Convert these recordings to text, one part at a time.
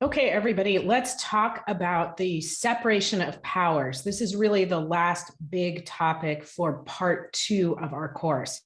Okay, everybody, let's talk about the separation of powers. This is really the last big topic for part 2 of our course.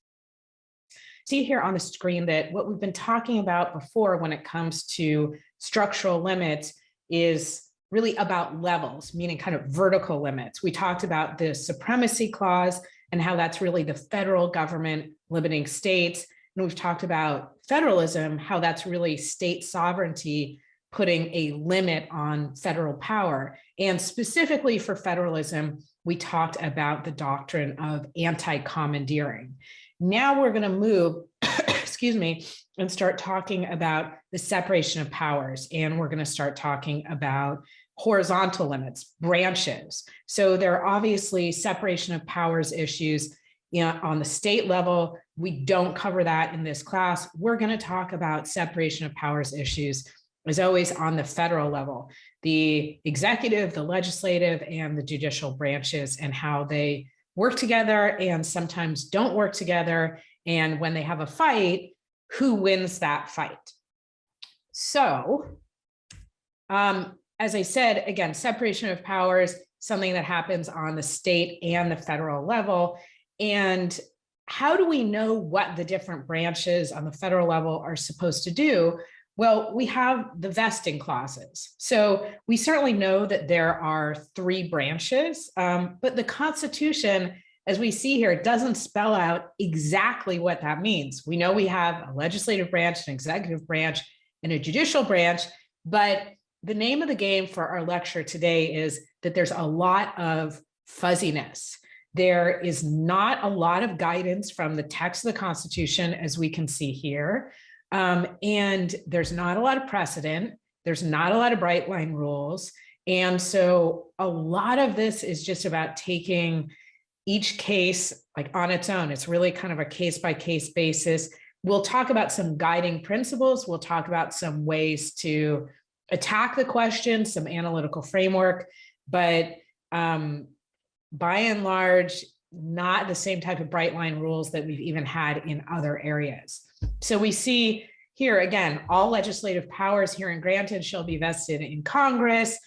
See here on the screen that what we've been talking about before when it comes to structural limits is really about levels, meaning kind of vertical limits. We talked about the supremacy clause and how that's really the federal government limiting states. And we've talked about federalism, how that's really state sovereignty putting a limit on federal power. And specifically for federalism, we talked about the doctrine of anti-commandeering. Now we're going to move, excuse me, and start talking about the separation of powers. And we're going to start talking about horizontal limits, branches. So there are obviously separation of powers issues on the state level. We don't cover that in this class. We're going to talk about separation of powers issues as always on the federal level, the executive, the legislative, and the judicial branches and how they work together and sometimes don't work together. And when they have a fight, who wins that fight? So, as I said, again, separation of powers, something that happens on the state and the federal level. And how do we know what the different branches on the federal level are supposed to do? Well, we have the vesting clauses. So we certainly know that there are 3 branches, but the Constitution, as we see here, doesn't spell out exactly what that means. We know we have a legislative branch, an executive branch, and a judicial branch, but the name of the game for our lecture today is that there's a lot of fuzziness. There is not a lot of guidance from the text of the Constitution, as we can see here. And there's not a lot of precedent. There's not a lot of bright line rules. And so a lot of this is just about taking each case like on its own. It's really kind of a case by case basis. We'll talk about some guiding principles. We'll talk about some ways to attack the question, some analytical framework, but by and large, not the same type of bright line rules that we've even had in other areas. So we see here, again, all legislative powers herein granted shall be vested in Congress,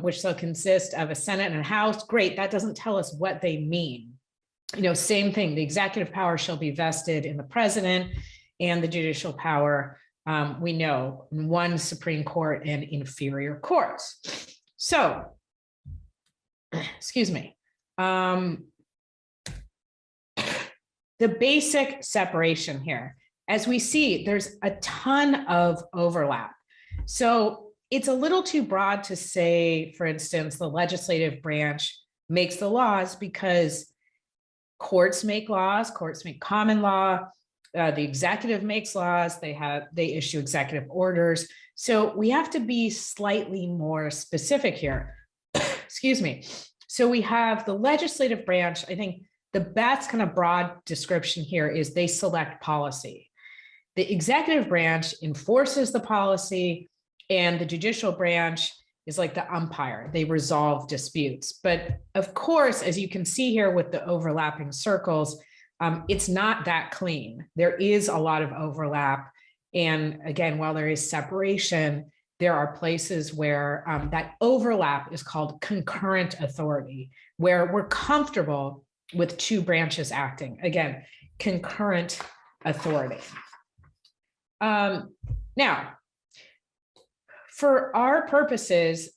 which shall consist of a Senate and a House. Great, that doesn't tell us what they mean. Same thing, the executive power shall be vested in the president, and the judicial power, we know, in one Supreme Court and inferior courts. So, excuse me. The basic separation here, as we see, there's a ton of overlap. So it's a little too broad to say, for instance, the legislative branch makes the laws because courts make laws, courts make common law, the executive makes laws, they issue executive orders. So we have to be slightly more specific here. Excuse me. So we have the legislative branch. I think the best kind of broad description here is they select policy. The executive branch enforces the policy, and the judicial branch is like the umpire. They resolve disputes. But of course, as you can see here with the overlapping circles, it's not that clean. There is a lot of overlap. And again, while there is separation, there are places where that overlap is called concurrent authority, where we're comfortable with 2 branches acting. Again, concurrent authority. Now, for our purposes,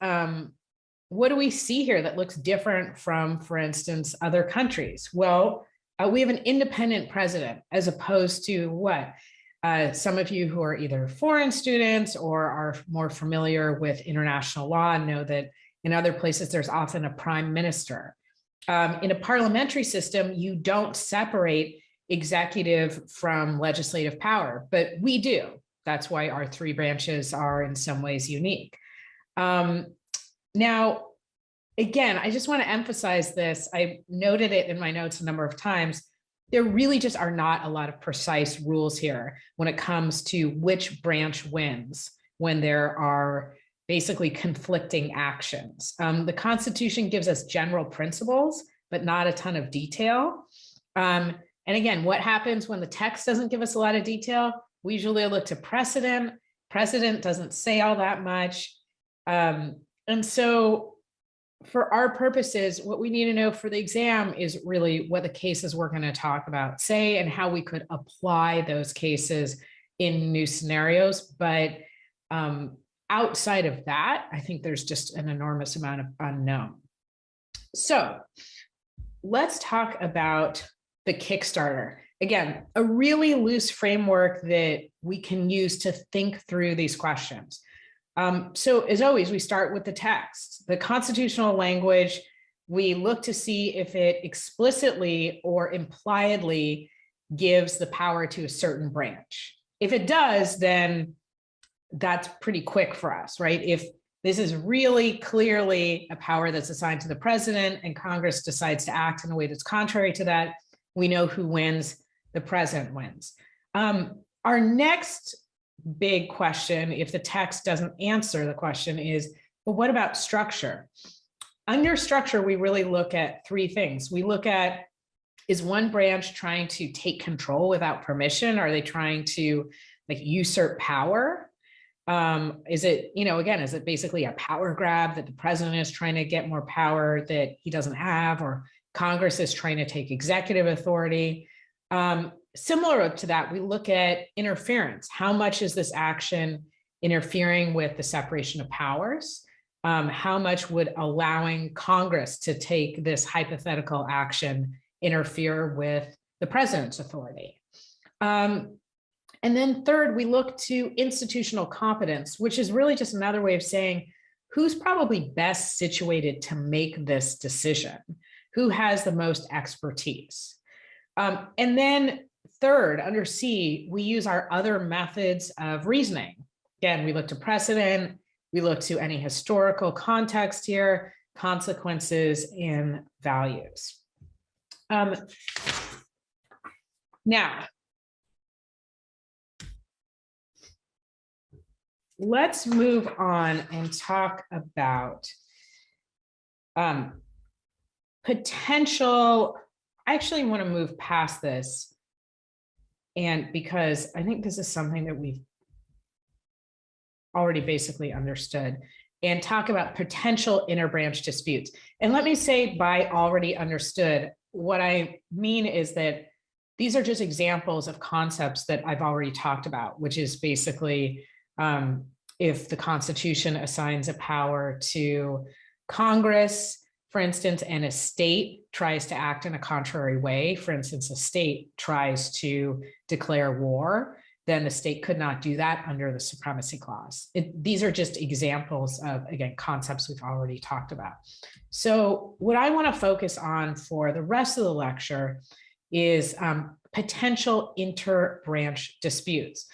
what do we see here that looks different from, for instance, other countries? Well, we have an independent president as opposed to what? Some of you who are either foreign students or are more familiar with international law know that in other places, there's often a prime minister. In a parliamentary system, you don't separate executive from legislative power, but we do. That's why our 3 branches are in some ways unique. Now, again, I just want to emphasize this. I noted it in my notes a number of times. There really just are not a lot of precise rules here when it comes to which branch wins when there are basically conflicting actions. The Constitution gives us general principles, but not a ton of detail. And again, what happens when the text doesn't give us a lot of detail? We usually look to precedent President doesn't say all that much. And so for our purposes, what we need to know for the exam is really what the cases we're going to talk about say and how we could apply those cases in new scenarios. But outside of that, I think there's just an enormous amount of unknown. So let's talk about the Kickstarter. Again, a really loose framework that we can use to think through these questions. So as always, we start with the text, the constitutional language. We look to see if it explicitly or impliedly gives the power to a certain branch. If it does, then that's pretty quick for us, right? If this is really clearly a power that's assigned to the president and Congress decides to act in a way that's contrary to that, we know who wins. The president wins. Our next big question, if the text doesn't answer the question, is, well, what about structure? Under structure, we really look at three things. We look at, is one branch trying to take control without permission? Are they trying to usurp power? Is it, again, is it basically a power grab that the president is trying to get more power that he doesn't have, or Congress is trying to take executive authority? Similar to that, we look at interference. How much is this action interfering with the separation of powers? How much would allowing Congress to take this hypothetical action interfere with the president's authority? And then third, we look to institutional competence, which is really just another way of saying who's probably best situated to make this decision, who has the most expertise. And then third, under C, we use our other methods of reasoning. Again, we look to precedent, we look to any historical context here, consequences, and values. Now, let's move on and talk about potential. I actually want to move past this, and because I think this is something that we've already basically understood, and talk about potential interbranch disputes. And let me say by already understood, what I mean is that these are just examples of concepts that I've already talked about, which is basically if the Constitution assigns a power to Congress, for instance, and a state tries to act in a contrary way, for instance, a state tries to declare war, then the state could not do that under the Supremacy Clause. These are just examples of, again, concepts we've already talked about. So what I want to focus on for the rest of the lecture is potential interbranch disputes.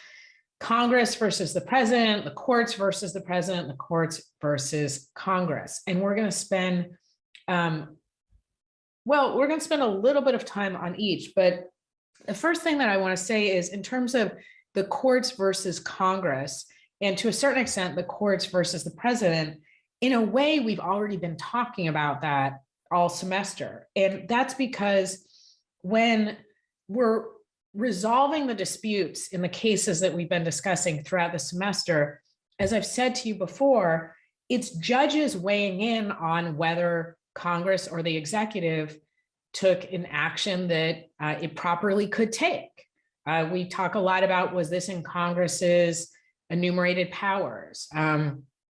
Congress versus the president, the courts versus the president, the courts versus Congress. And we're going to spend we're going to spend a little bit of time on each, but the first thing that I want to say is in terms of the courts versus Congress, and to a certain extent, the courts versus the president, in a way, we've already been talking about that all semester. And that's because when we're resolving the disputes in the cases that we've been discussing throughout the semester, as I've said to you before, it's judges weighing in on whether Congress or the executive took an action that it properly could take. We talk a lot about, was this in Congress's enumerated powers?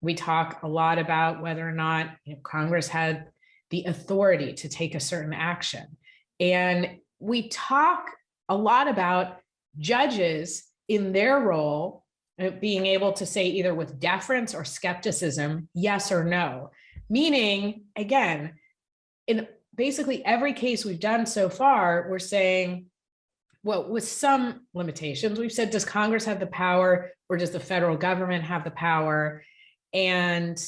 We talk a lot about whether or not Congress had the authority to take a certain action. And we talk a lot about judges in their role being able to say either with deference or skepticism, yes or no. Meaning, again, in basically every case we've done so far, we're saying, well, with some limitations, we've said, does Congress have the power or does the federal government have the power? And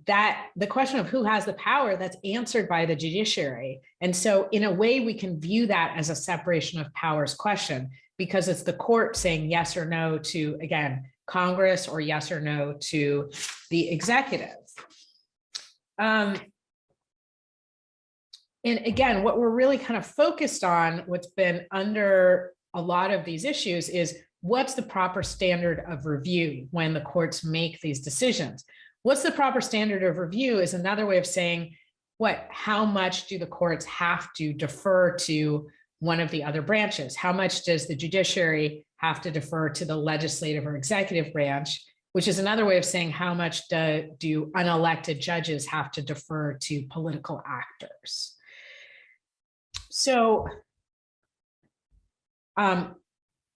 that the question of who has the power, that's answered by the judiciary. And so in a way, we can view that as a separation of powers question, because it's the court saying yes or no to, again, Congress, or yes or no to the executive. And again, what we're really kind of focused on, what's been under a lot of these issues, is what's the proper standard of review when the courts make these decisions? What's the proper standard of review is another way of saying, how much do the courts have to defer to one of the other branches? How much does the judiciary have to defer to the legislative or executive branch? Which is another way of saying, how much do unelected judges have to defer to political actors? So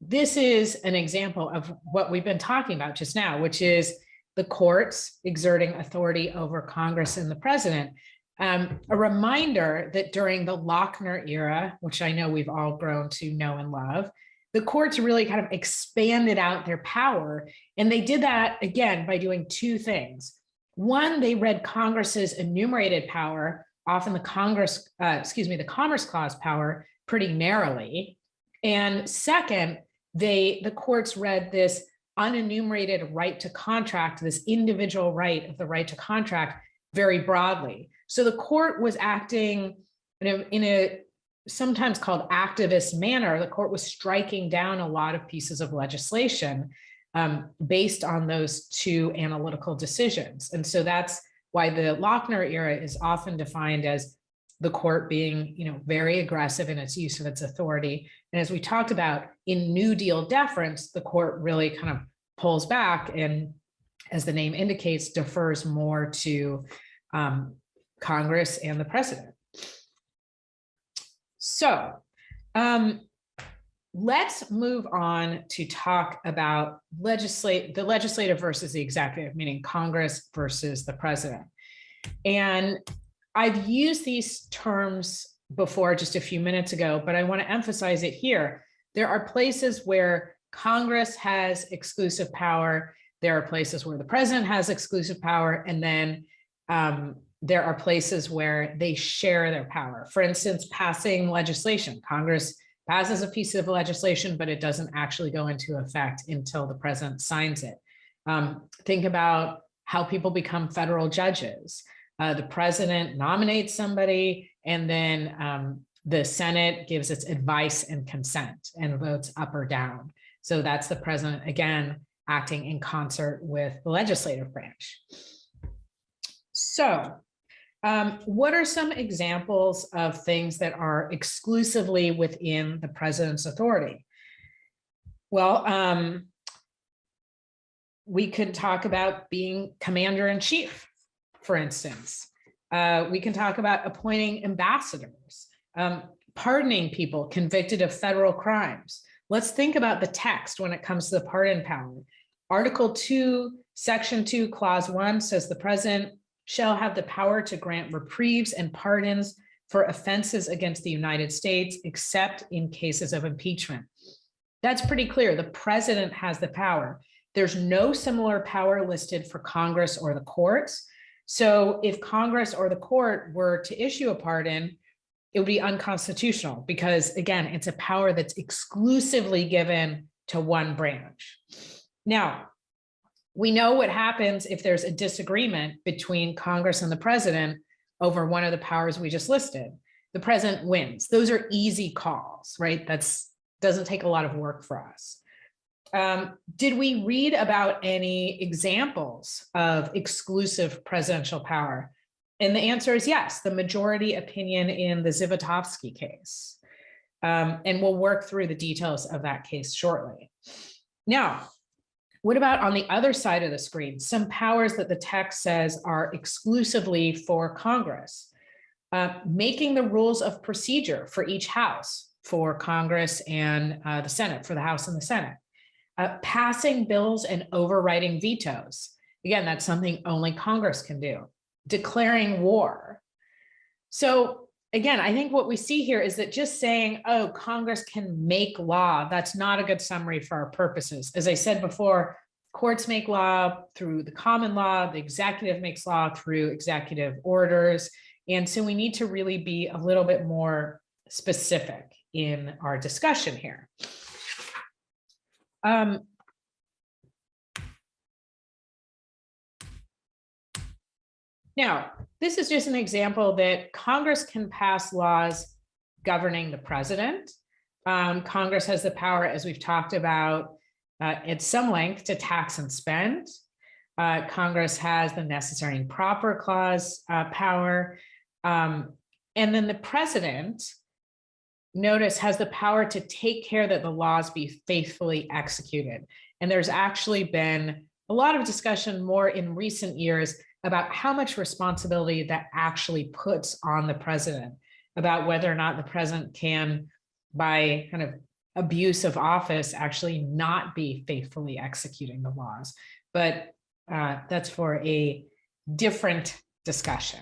this is an example of what we've been talking about just now, which is the courts exerting authority over Congress and the president. A reminder that during the Lochner era, which I know we've all grown to know and love, the courts really kind of expanded out their power. And they did that, again, by doing two things. One, they read Congress's enumerated power, often the Commerce Clause power, pretty narrowly. And second, the courts read this unenumerated right to contract, this individual right of the right to contract, very broadly. So the court was acting in a sometimes called activist manner. The court was striking down a lot of pieces of legislation based on those two analytical decisions. And so that's why the Lochner era is often defined as the court being, very aggressive in its use of its authority. And as we talked about in New Deal deference, the court really kind of pulls back and, as the name indicates, defers more to Congress and the president. So let's move on to talk about the legislative versus the executive, meaning Congress versus the president. And I've used these terms before just a few minutes ago, but I want to emphasize it here. There are places where Congress has exclusive power. There are places where the president has exclusive power. And then there are places where they share their power. For instance, passing legislation. Congress passes a piece of legislation, but it doesn't actually go into effect until the president signs it. Think about how people become federal judges. The president nominates somebody, and then the Senate gives its advice and consent and votes up or down. So that's the president, again, acting in concert with the legislative branch. So what are some examples of things that are exclusively within the president's authority? Well, we could talk about being commander-in-chief, for instance. We can talk about appointing ambassadors, pardoning people convicted of federal crimes. Let's think about the text when it comes to the pardon power. Article 2, Section 2, Clause 1 says the president shall have the power to grant reprieves and pardons for offenses against the United States, except in cases of impeachment. That's pretty clear. The president has the power. There's no similar power listed for Congress or the courts. So if Congress or the court were to issue a pardon, it would be unconstitutional because, again, it's a power that's exclusively given to one branch. Now, we know what happens if there's a disagreement between Congress and the president over one of the powers we just listed. The president wins. Those are easy calls, right? Doesn't take a lot of work for us. Did we read about any examples of exclusive presidential power? And the answer is yes, the majority opinion in the Zivotofsky case. And we'll work through the details of that case shortly. Now, what about on the other side of the screen? Some powers that the text says are exclusively for Congress. Making the rules of procedure for each house, for Congress and the Senate, for the House and the Senate. Passing bills and overriding vetoes. Again, that's something only Congress can do. Declaring war. So again, I think what we see here is that just saying, oh, Congress can make law, that's not a good summary for our purposes. As I said before, courts make law through the common law, the executive makes law through executive orders. And so we need to really be a little bit more specific in our discussion here. Now, this is just an example that Congress can pass laws governing the president. Congress has the power, as we've talked about, at some length to tax and spend. Congress has the necessary and proper clause power. And then the president, notice, has the power to take care that the laws be faithfully executed. And there's actually been a lot of discussion more in recent years about how much responsibility that actually puts on the president, about whether or not the president can, by kind of abuse of office, actually not be faithfully executing the laws. But that's for a different discussion.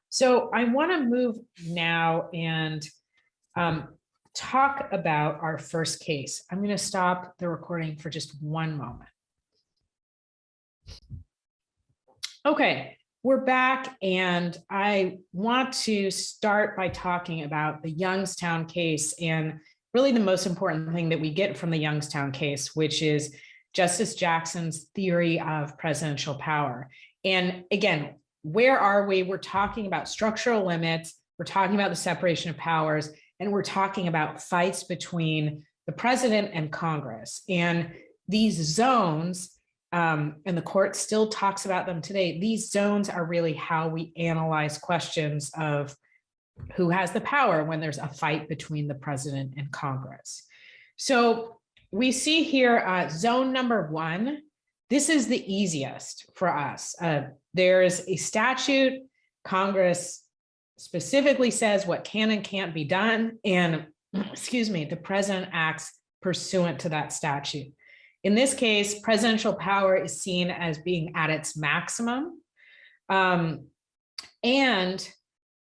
So I want to move now and talk about our first case. I'm going to stop the recording for just one moment. Okay, we're back, and I want to start by talking about the Youngstown case, and really the most important thing that we get from the Youngstown case, which is Justice Jackson's theory of presidential power. And again, where are we? We're talking about structural limits, we're talking about the separation of powers, and we're talking about fights between the president and Congress. And these zones, and the court still talks about them today, these zones are really how we analyze questions of who has the power when there's a fight between the president and Congress. So we see here zone number 1. This is the easiest for us. There's a statute. Congress specifically says what can and can't be done, and excuse me, the president acts pursuant to that statute. In this case, presidential power is seen as being at its maximum. And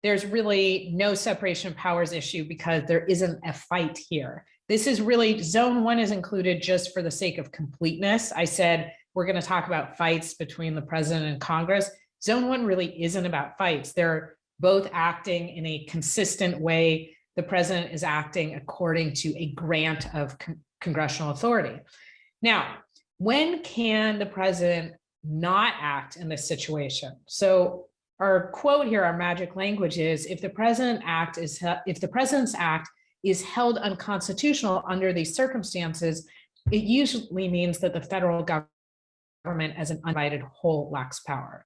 there's really no separation of powers issue because there isn't a fight here. This is really, zone 1 is included just for the sake of completeness. I said, we're going to talk about fights between the president and Congress. Zone 1 really isn't about fights. They're both acting in a consistent way. The president is acting according to a grant of congressional authority. Now, when can the president not act in this situation? So our quote here, our magic language is, if the president's act is held unconstitutional under these circumstances, it usually means that the federal government as an undivided whole lacks power.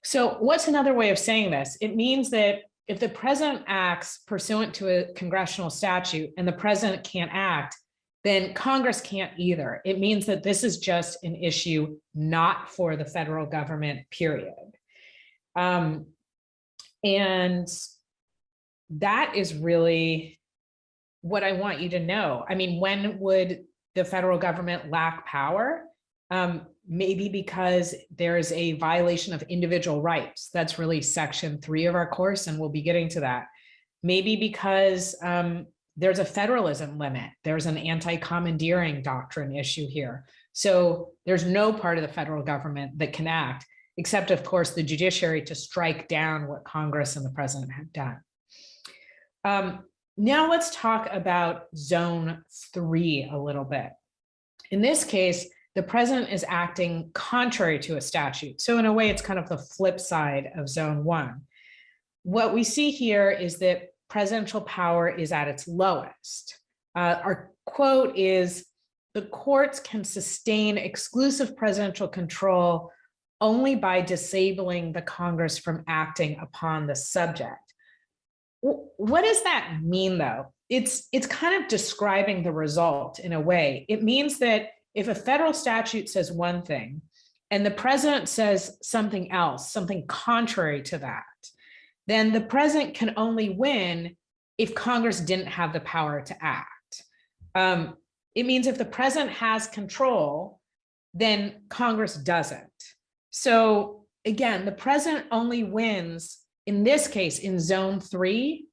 So what's another way of saying this? It means that if the president acts pursuant to a congressional statute and the president can't act, then Congress can't either. It means that this is just an issue not for the federal government, period. And that is really what I want you to know. I mean, when would the federal government lack power? Maybe because there's a violation of individual rights. That's really section 3 of our course, and we'll be getting to that. Maybe because there's a federalism limit. There's an anti-commandeering doctrine issue here. So there's no part of the federal government that can act, except of course the judiciary to strike down what Congress and the president have done. Now let's talk about zone 3 a little bit. In this case, the president is acting contrary to a statute. So in a way, it's kind of the flip side of zone 1. What we see here is that presidential power is at its lowest. Our quote is, the courts can sustain exclusive presidential control only by disabling the Congress from acting upon the subject. What does that mean, though? It's kind of describing the result in a way. It means that if a federal statute says one thing and the president says something else, something contrary to that, then the president can only win if Congress didn't have the power to act. It means if the president has control, then Congress doesn't. So again, the president only wins, in this case, in zone 3,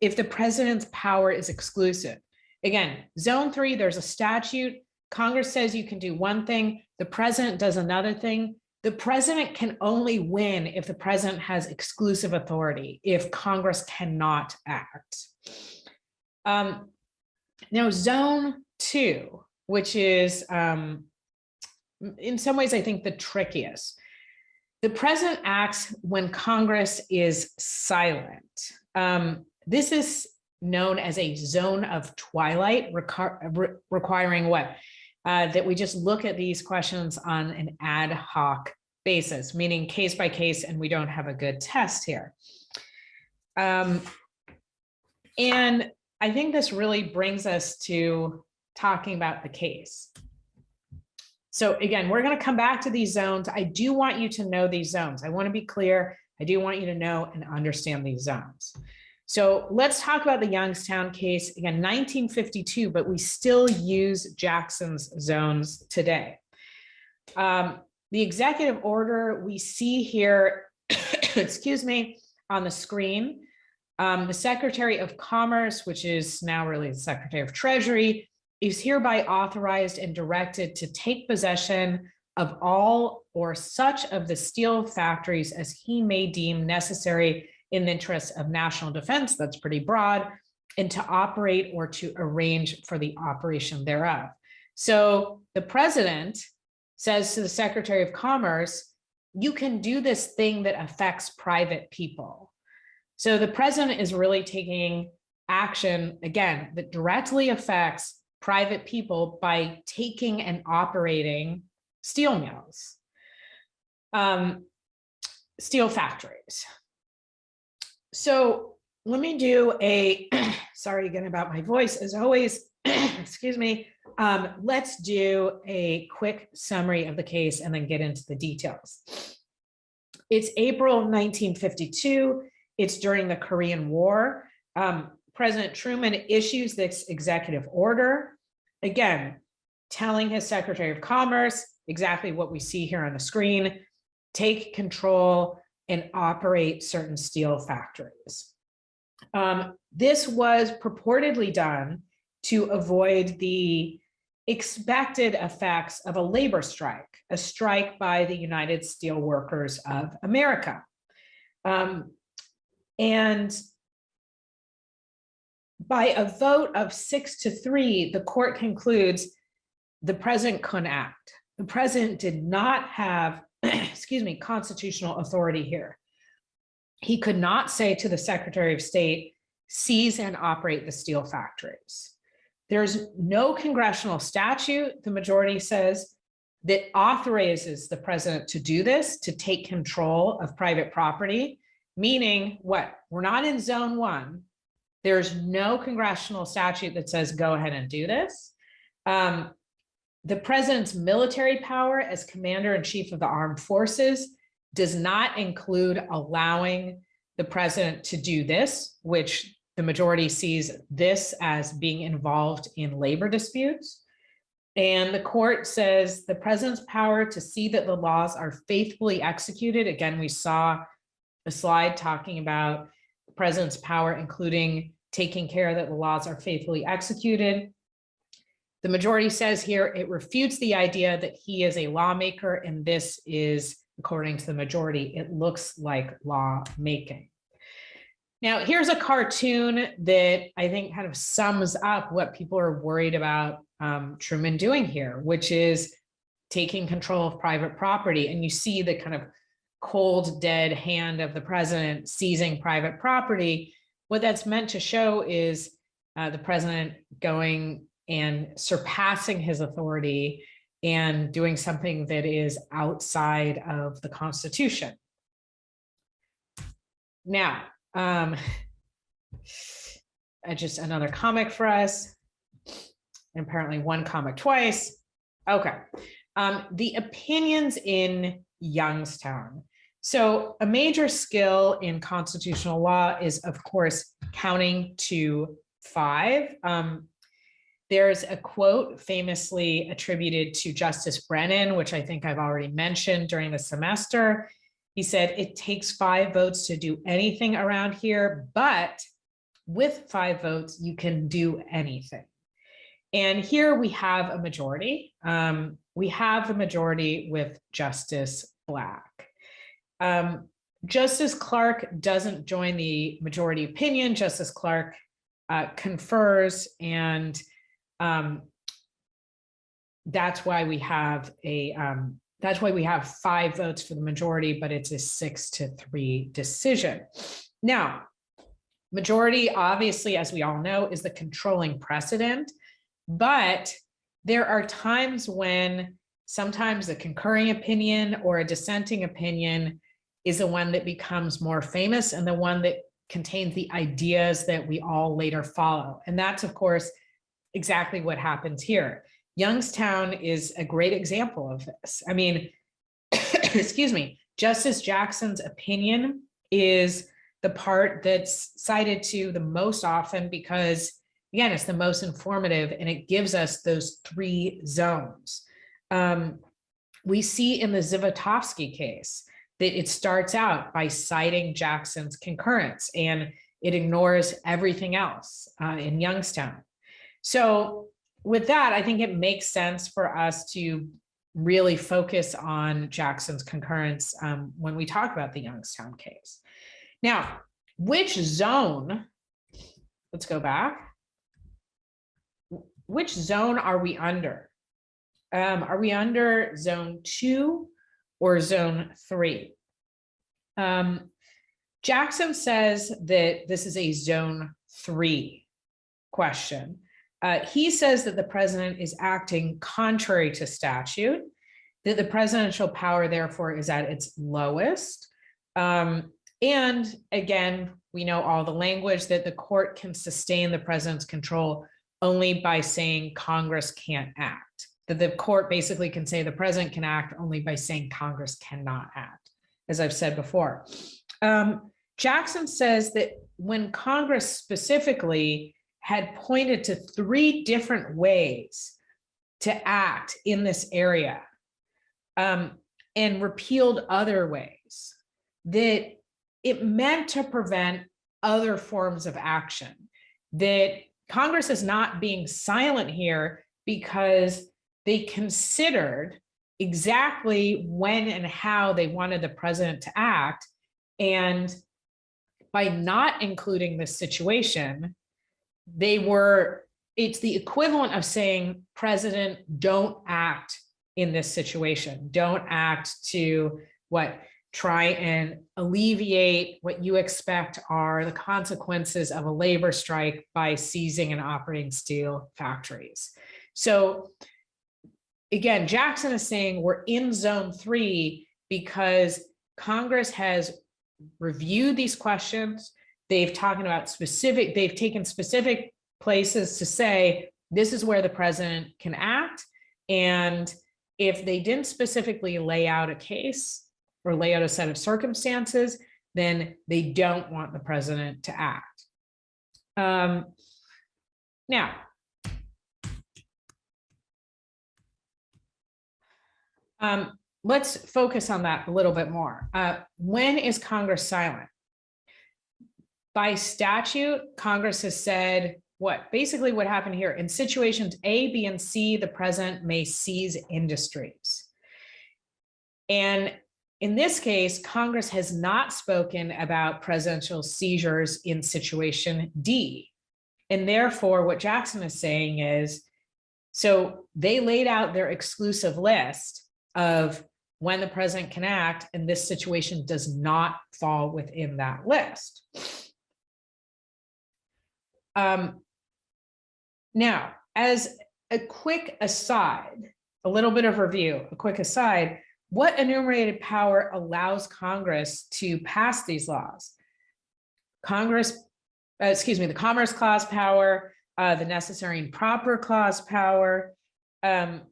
if the president's power is exclusive. Again, zone 3, there's a statute. Congress says you can do one thing, the president does another thing. The president can only win if the president has exclusive authority, if Congress cannot act. Now, zone 2, which is in some ways, I think the trickiest. The president acts when Congress is silent. This is known as a zone of twilight, requiring what? that we just look at these questions on an ad hoc basis, meaning case by case, and we don't have a good test here. And I think this really brings us to talking about the case. So again, we're going to come back to these zones. I do want you to know these zones. I want to be clear. I do want you to know and understand these zones. So let's talk about the Youngstown case. Again, 1952, but we still use Jackson's zones today. The executive order we see here, excuse me, on the screen, the Secretary of Commerce, which is now really the Secretary of Treasury, is hereby authorized and directed to take possession of all or such of the steel factories as he may deem necessary in the interest of national defense, that's pretty broad, and to operate or to arrange for the operation thereof. So the president says to the Secretary of Commerce, you can do this thing that affects private people. So the president is really taking action, again, that directly affects private people by taking and operating steel mills, steel factories. So let me do a, sorry again about my voice, as always, excuse me. Let's do a quick summary of the case and then get into the details. It's April 1952. It's during the Korean War. President Truman issues this executive order, again, telling his Secretary of Commerce exactly what we see here on the screen, take control and operate certain steel factories. This was purportedly done to avoid the expected effects of a labor strike, a strike by the United Steelworkers of America. And by a vote of 6-3, the court concludes the president couldn't act. The president did not have, excuse me, constitutional authority here. He could not say to the Secretary of State, seize and operate the steel factories. There's no congressional statute, the majority says, that authorizes the president to do this, to take control of private property, meaning what? We're not in zone 1. There's no congressional statute that says go ahead and do this. The president's military power as commander-in-chief of the armed forces does not include allowing the president to do this, which the majority sees this as being involved in labor disputes. And the court says the president's power to see that the laws are faithfully executed. Again, we saw a slide talking about the president's power, including taking care that the laws are faithfully executed. The majority says here it refutes the idea that he is a lawmaker, and this is, according to the majority, it looks like lawmaking. Now, here's a cartoon that I think kind of sums up what people are worried about Truman doing here, which is taking control of private property. And you see the kind of cold, dead hand of the president seizing private property. What that's meant to show is the president going and surpassing his authority and doing something that is outside of the Constitution. Now, just another comic for us, and apparently one comic twice. Okay, the opinions in Youngstown. So a major skill in constitutional law is, of course, counting to 5. There's a quote famously attributed to Justice Brennan, which I think I've already mentioned during the semester. He said, it takes 5 votes to do anything around here, but with 5 votes, you can do anything. And here we have a majority. We have a majority with Justice Black. Justice Clark doesn't join the majority opinion. Justice Clark confers, and that's why we have a that's why we have 5 votes for the majority, but it's a 6-3 decision. Now, majority, obviously, as we all know, is the controlling precedent, but there are times when sometimes a concurring opinion or a dissenting opinion is the one that becomes more famous and the one that contains the ideas that we all later follow. And that's, of course, exactly what happens here. Youngstown is a great example of this. I mean, excuse me, Justice Jackson's opinion is the part that's cited to the most often because, again, it's the most informative and it gives us those three zones. We see in the Zivotofsky case that it starts out by citing Jackson's concurrence and it ignores everything else in Youngstown. So with that, I think it makes sense for us to really focus on Jackson's concurrence when we talk about the Youngstown case. Now, which zone, let's go back. Which zone are we under? Are we under zone 2 or zone 3? Jackson says that this is a zone 3 question. He says that the president is acting contrary to statute, that the presidential power, therefore, is at its lowest. And again, we know all the language that the court can sustain the president's control only by saying Congress can't act. That the court basically can say the president can act only by saying Congress cannot act, as I've said before. Jackson says that when Congress specifically had pointed to 3 different ways to act in this area and repealed other ways, that it meant to prevent other forms of action, that Congress is not being silent here because they considered exactly when and how they wanted the president to act. And by not including this situation, it's the equivalent of saying, president, don't act in this situation. Don't act to try and alleviate what you expect are the consequences of a labor strike by seizing and operating steel factories. So again, Jackson is saying we're in zone 3 because Congress has reviewed these questions. They've taken specific places to say, this is where the president can act. And if they didn't specifically lay out a case or lay out a set of circumstances, then they don't want the president to act. Now, let's focus on that a little bit more. When is Congress silent? By statute, Congress has said basically what happened here. In situations A, B, and C, the president may seize industries. And in this case, Congress has not spoken about presidential seizures in situation D. And therefore, what Jackson is saying is, so they laid out their exclusive list of when the president can act, and this situation does not fall within that list. Now, as a quick aside, a little bit of review, a quick aside, what enumerated power allows Congress to pass these laws? The Commerce Clause power, the Necessary and Proper Clause power, and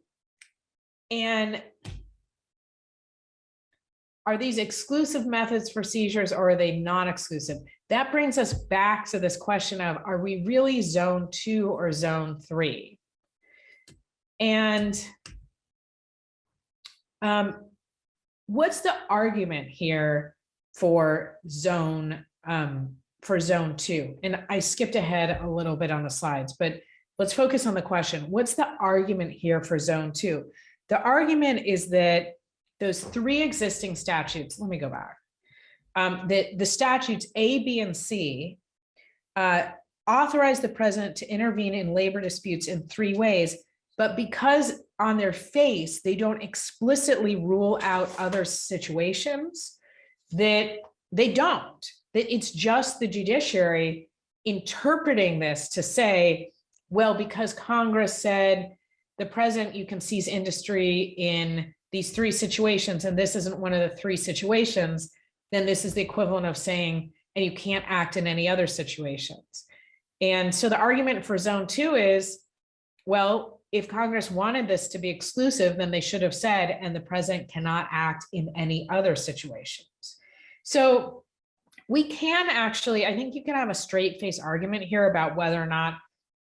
are these exclusive methods for seizures or are they non-exclusive? That brings us back to this question of, are we really zone 2 or zone 3? And what's the argument here for zone 2? And I skipped ahead a little bit on the slides, but let's focus on the question. What's the argument here for zone 2? The argument is that those 3 existing statutes, let me go back, the statutes A, B, and C authorize the president to intervene in labor disputes in 3 ways, but because on their face, they don't explicitly rule out other situations, that they don't, that it's just the judiciary interpreting this to say, well, because Congress said the president, you can seize industry in these three situations, and this isn't one of the three situations, then this is the equivalent of saying, and you can't act in any other situations. And so the argument for zone 2 is, well, if Congress wanted this to be exclusive, then they should have said, and the president cannot act in any other situations. So we can actually, I think you can have a straight face argument here about whether or not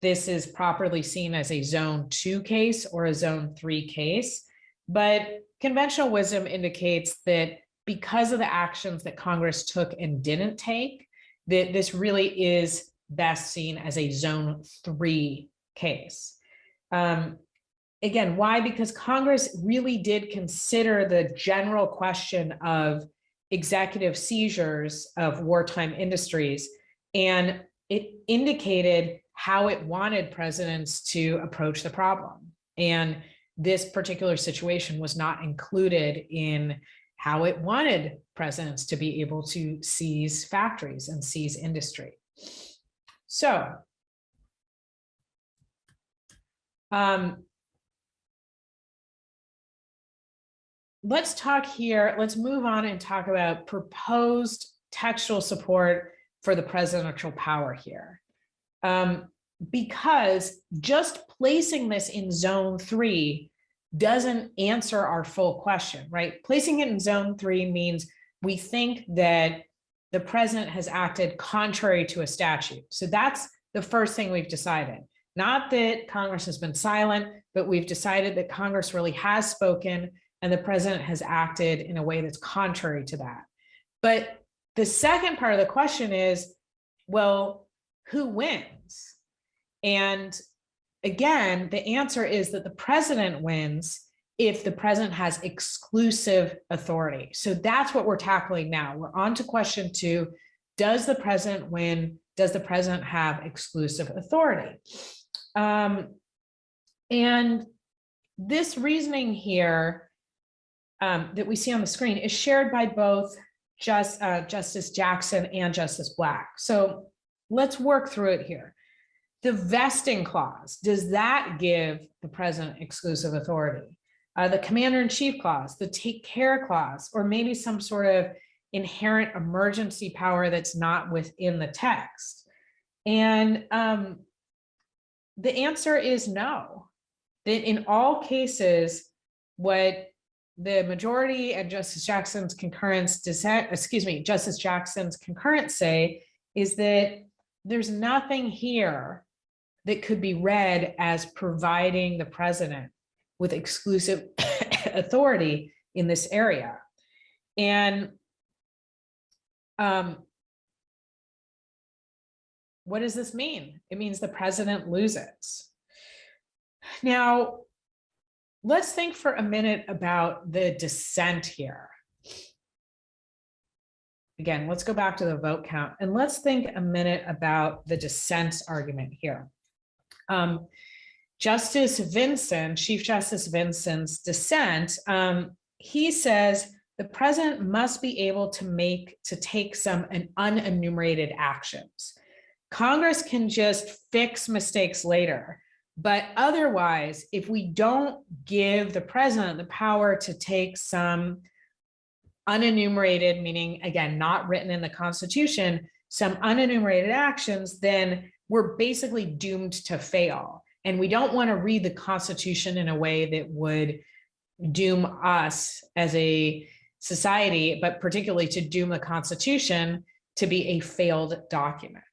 this is properly seen as a zone 2 case or a zone 3 case. But conventional wisdom indicates that because of the actions that Congress took and didn't take, that this really is best seen as a zone 3 case. Again, why? Because Congress really did consider the general question of executive seizures of wartime industries, and it indicated how it wanted presidents to approach the problem. And this particular situation was not included in how it wanted presidents to be able to seize factories and seize industry. So, let's talk here. Let's move on and talk about proposed textual support for the presidential power here. Because just placing this in zone 3 doesn't answer our full question, right? Placing it in zone 3 means we think that the president has acted contrary to a statute. So that's the first thing we've decided. Not that Congress has been silent, but we've decided that Congress really has spoken and the president has acted in a way that's contrary to that. But the second part of the question is, well, who wins? And again, the answer is that the president wins if the president has exclusive authority. So that's what we're tackling now. We're on to question 2. Does the president win? Does the president have exclusive authority? And this reasoning here that we see on the screen is shared by both Justice Jackson and Justice Black. So let's work through it here. The vesting clause, does that give the president exclusive authority? The commander-in-chief clause, the take care clause, or maybe some sort of inherent emergency power that's not within the text. And the answer is no. That in all cases, what the majority and Justice Jackson's concurrence Justice Jackson's concurrence say is that there's nothing here that could be read as providing the president with exclusive authority in this area. And what does this mean? It means the president loses. Now, let's think for a minute about the dissent here. Again, let's go back to the vote count and let's think a minute about the dissent argument here. Justice Vinson, Chief Justice Vinson's dissent, he says the president must be able to take some unenumerated actions. Congress can just fix mistakes later, but otherwise, if we don't give the president the power to take some unenumerated, meaning again, not written in the Constitution, some unenumerated actions, then we're basically doomed to fail. And we don't want to read the Constitution in a way that would doom us as a society, but particularly to doom the Constitution to be a failed document.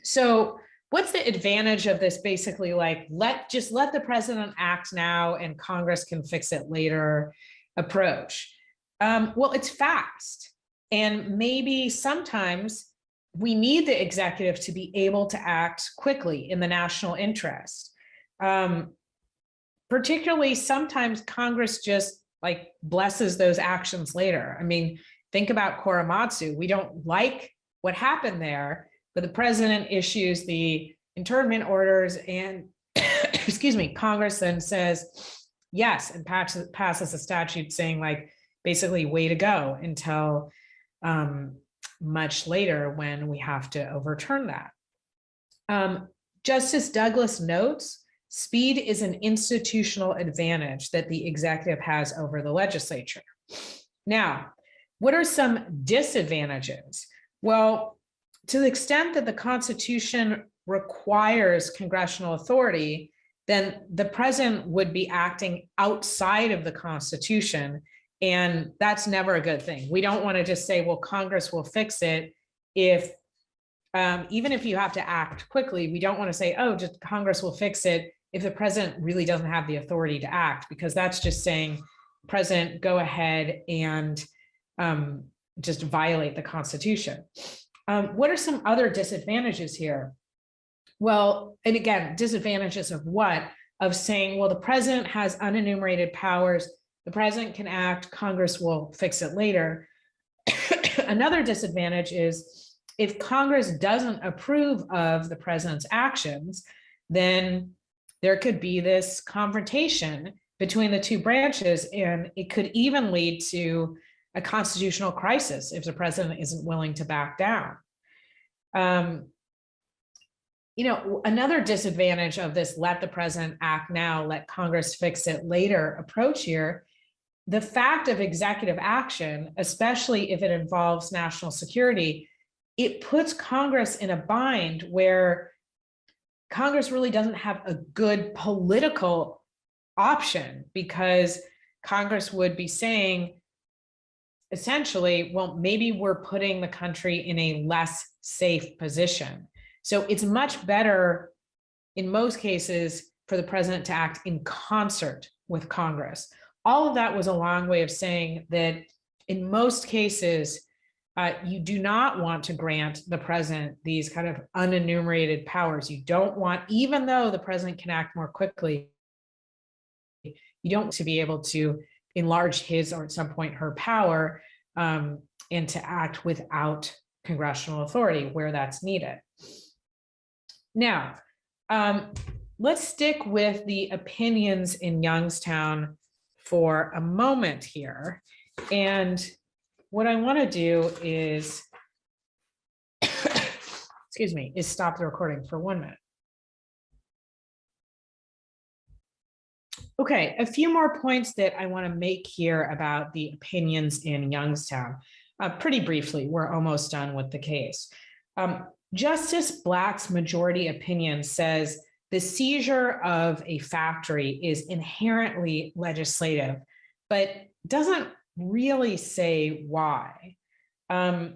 So what's the advantage of this basically like, just let the president act now and Congress can fix it later approach? Well, it's fast. And maybe sometimes we need the executive to be able to act quickly in the national interest. Particularly sometimes Congress just like blesses those actions later. I mean, think about Korematsu. We don't like what happened there, but the president issues the internment orders and excuse me, Congress then says yes and passes a statute saying like basically way to go until much later when we have to overturn that. Justice Douglas notes Speed is an institutional advantage that the executive has over the legislature. Now, what are some disadvantages? Well, to the extent that the Constitution requires congressional authority, then the president would be acting outside of the Constitution, and that's never a good thing. We don't want to just say, well, Congress will fix it. If even if you have to act quickly, we don't want to say, oh, just Congress will fix it if the president really doesn't have the authority to act, because that's just saying, president, go ahead and just violate the Constitution. What are some other disadvantages here? Well, and again, disadvantages of what? Of saying, well, the president has unenumerated powers, the president can act, Congress will fix it later. Another disadvantage is if Congress doesn't approve of the president's actions, then there could be this confrontation between the two branches, and it could even lead to a constitutional crisis if the president isn't willing to back down. Another disadvantage of this let the president act now, let Congress fix it later approach here, the fact of executive action, especially if it involves national security, it puts Congress in a bind where Congress really doesn't have a good political option, because Congress would be saying, essentially, well, maybe we're putting the country in a less safe position. So it's much better in most cases for the president to act in concert with Congress. All of that was a long way of saying that in most cases, you do not want to grant the president these kind of unenumerated powers. You don't want, even though the president can act more quickly, you don't want to be able to enlarge his or at some point her power and to act without congressional authority where that's needed. Now, let's stick with the opinions in Youngstown for a moment here. And what I want to do is, excuse me, is stop the recording for 1 minute. Okay, a few more points that I want to make here about the opinions in Youngstown. Pretty briefly, we're almost done with the case. Justice Black's majority opinion says the seizure of a factory is inherently legislative, but doesn't really say why. And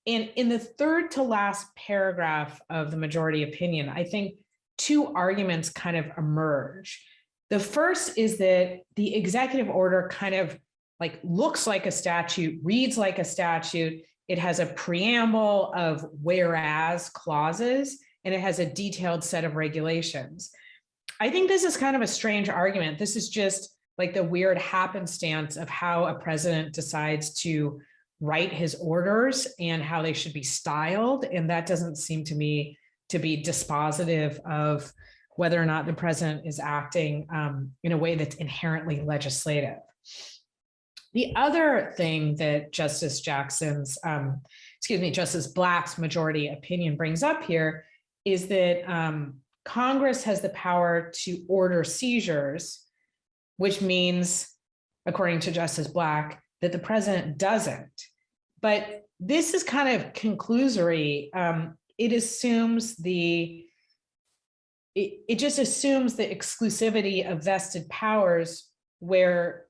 in the third to last paragraph of the majority opinion, I think two arguments kind of emerge. The first is that the executive order kind of like looks like a statute, reads like a statute. It has a preamble of whereas clauses, and it has a detailed set of regulations. I think this is kind of a strange argument. This is just like the weird happenstance of how a president decides to write his orders and how they should be styled. And that doesn't seem to me to be dispositive of whether or not the president is acting in a way that's inherently legislative. The other thing that Justice Black's majority opinion brings up here is that Congress has the power to order seizures, which means, according to Justice Black, that the president doesn't. But this is kind of conclusory. It just assumes the exclusivity of vested powers, where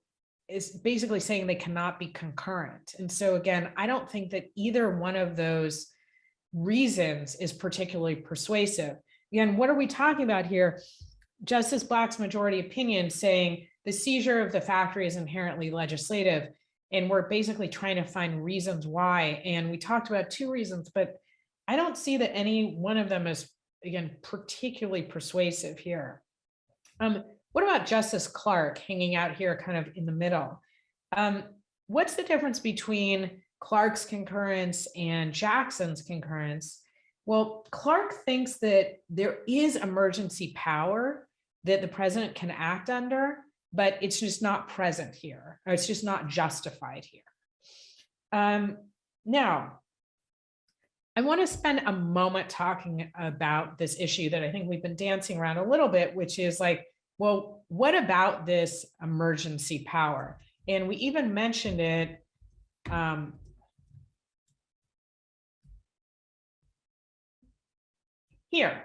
it's basically saying they cannot be concurrent. And so again, I don't think that either one of those reasons is particularly persuasive. Again, what are we talking about here? Justice Black's majority opinion saying the seizure of the factory is inherently legislative, and we're basically trying to find reasons why. And we talked about two reasons, but I don't see that any one of them is, again, particularly persuasive here. What about Justice Clark hanging out here kind of in the middle? What's the difference between Clark's concurrence and Jackson's concurrence? Well, Clark thinks that there is emergency power that the president can act under, but it's just not present here, or it's just not justified here. Now, I want to spend a moment talking about this issue that I think we've been dancing around a little bit, which is like, well, what about this emergency power? And we even mentioned it here.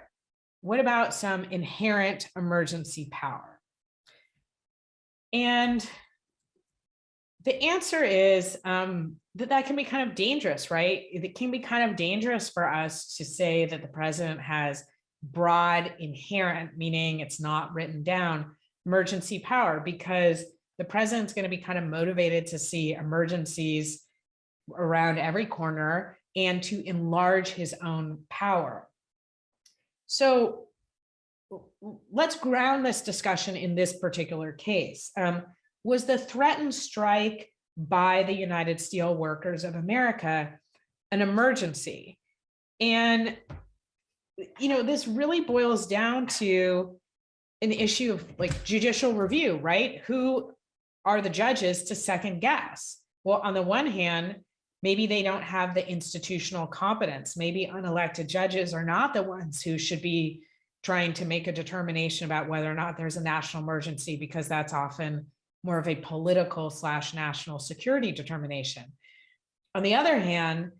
What about some inherent emergency power? And the answer is that can be kind of dangerous, right? It can be kind of dangerous for us to say that the president has broad inherent, meaning it's not written down, emergency power, because the president's going to be kind of motivated to see emergencies around every corner and to enlarge his own power. So let's ground this discussion in this particular case. Was the threatened strike by the United Steelworkers of America an emergency? And, you know, this really boils down to an issue of like judicial review, right? Who are the judges to second guess? Well, on the one hand, maybe they don't have the institutional competence. Maybe unelected judges are not the ones who should be trying to make a determination about whether or not there's a national emergency, because that's often more of a political / national security determination. On the other hand,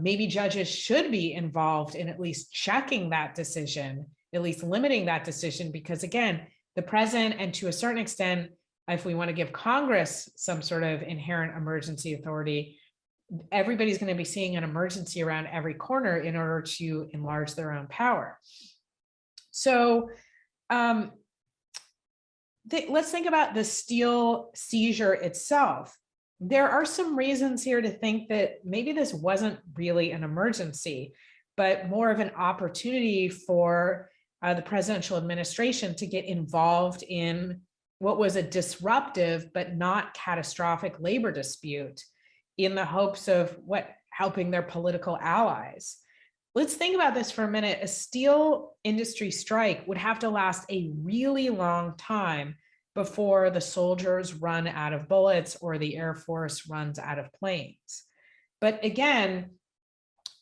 maybe judges should be involved in at least checking that decision, at least limiting that decision, because again, the president, and to a certain extent, if we want to give Congress some sort of inherent emergency authority, everybody's going to be seeing an emergency around every corner in order to enlarge their own power. So let's think about the steel seizure itself. There are some reasons here to think that maybe this wasn't really an emergency, but more of an opportunity for the presidential administration to get involved in what was a disruptive but not catastrophic labor dispute in the hopes of helping their political allies. Let's think about this for a minute. A steel industry strike would have to last a really long time before the soldiers run out of bullets or the Air Force runs out of planes. But again,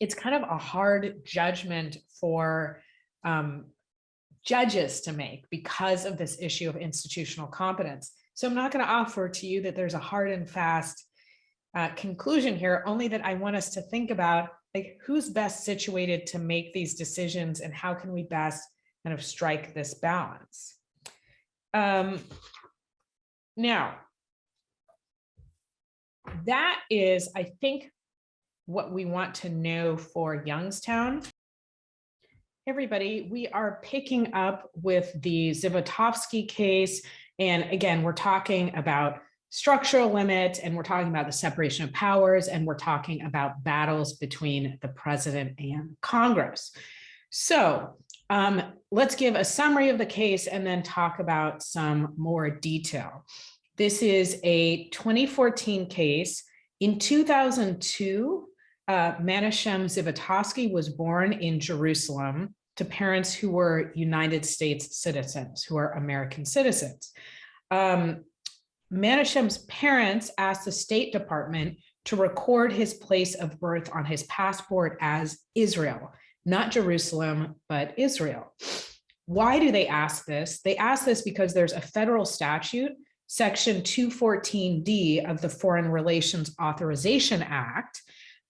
it's kind of a hard judgment for judges to make because of this issue of institutional competence. So I'm not going to offer to you that there's a hard and fast conclusion here, only that I want us to think about like who's best situated to make these decisions and how can we best kind of strike this balance. Now, that is, I think, what we want to know for Youngstown. Everybody, we are picking up with the Zivotofsky case. And again, we're talking about structural limits, and we're talking about the separation of powers, and we're talking about battles between the president and Congress. So let's give a summary of the case and then talk about some more detail. This is a 2014 case. In 2002, Menachem Zivotofsky was born in Jerusalem to parents who were United States citizens, who are American citizens. Menachem's parents asked the State Department to record his place of birth on his passport as Israel, not Jerusalem, but Israel. Why do they ask this? They ask this because there's a federal statute, Section 214D of the Foreign Relations Authorization Act,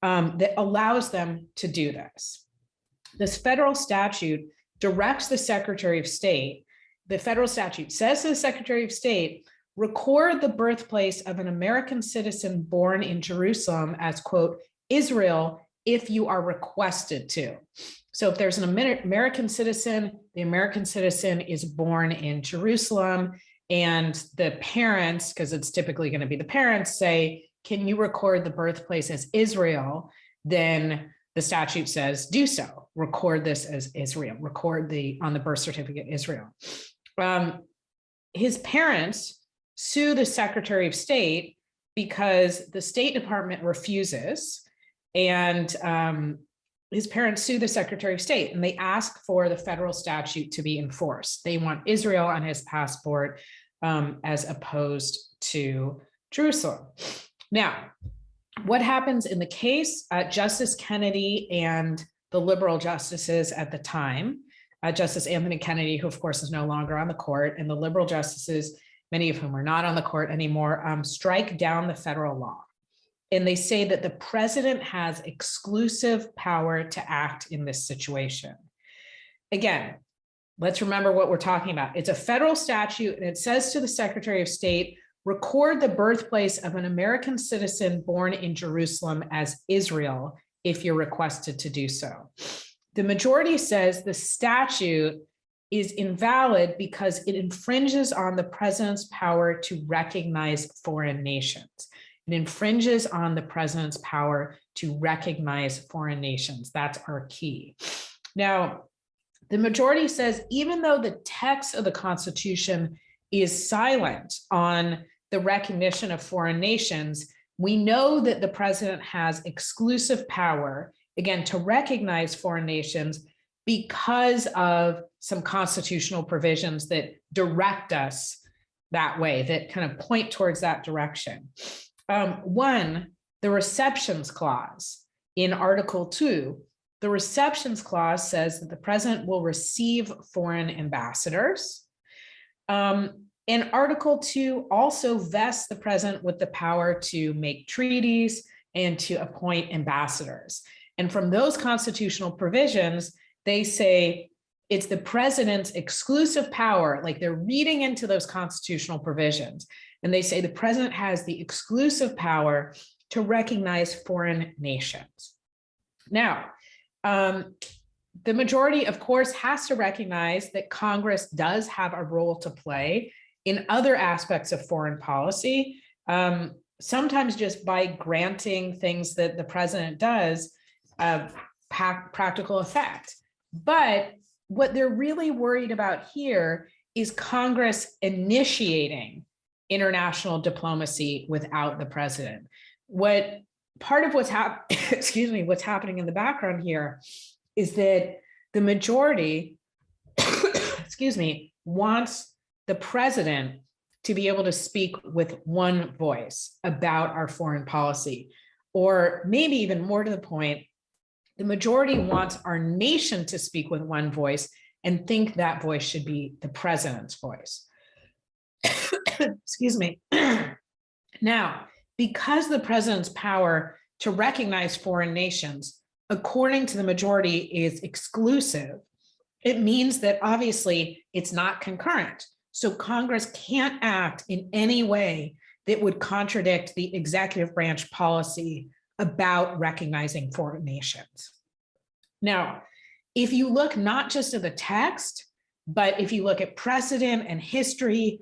that allows them to do this. This federal statute directs the Secretary of State. The federal statute says to the Secretary of State, record the birthplace of an American citizen born in Jerusalem as, quote, Israel, if you are requested to. So if there's an American citizen, the American citizen is born in Jerusalem, and the parents, because it's typically going to be the parents, say, can you record the birthplace as Israel? Then the statute says, do so. Record this as Israel. Record on the birth certificate Israel. His parents sue the Secretary of State because the State Department refuses, and his parents sue the Secretary of State, and they ask for the federal statute to be enforced. They want Israel on his passport as opposed to Jerusalem. Now, What happens in the case? Justice Kennedy and the liberal justices at the time, Justice Anthony Kennedy, who of course is no longer on the court, and the liberal justices, many of whom are not on the court anymore, strike down the federal law. And they say that the president has exclusive power to act in this situation. Again, let's remember what we're talking about. It's a federal statute, and it says to the Secretary of State, record the birthplace of an American citizen born in Jerusalem as Israel if you're requested to do so. The majority says the statute is invalid because it infringes on the president's power to recognize foreign nations. It infringes on the president's power to recognize foreign nations. That's our key. Now, the majority says even though the text of the Constitution is silent on the recognition of foreign nations, we know that the president has exclusive power, again, to recognize foreign nations because of some constitutional provisions that direct us that way, that kind of point towards that direction. One, the receptions clause in Article 2, the receptions clause says that the president will receive foreign ambassadors. And Article 2 also vests the president with the power to make treaties and to appoint ambassadors. And from those constitutional provisions, they say it's the president's exclusive power, like they're reading into those constitutional provisions. And they say the president has the exclusive power to recognize foreign nations. Now, the majority, of course, has to recognize that Congress does have a role to play in other aspects of foreign policy, sometimes just by granting things that the president does practical effect. But what they're really worried about here is Congress initiating international diplomacy without the president. Part of what's what's happening in the background here is that the majority, wants the president to be able to speak with one voice about our foreign policy, or maybe even more to the point, the majority wants our nation to speak with one voice and think that voice should be the president's voice. Excuse me. Now, because the president's power to recognize foreign nations, according to the majority, is exclusive, it means that obviously it's not concurrent. So Congress can't act in any way that would contradict the executive branch policy about recognizing foreign nations. Now, if you look not just at the text, but if you look at precedent and history,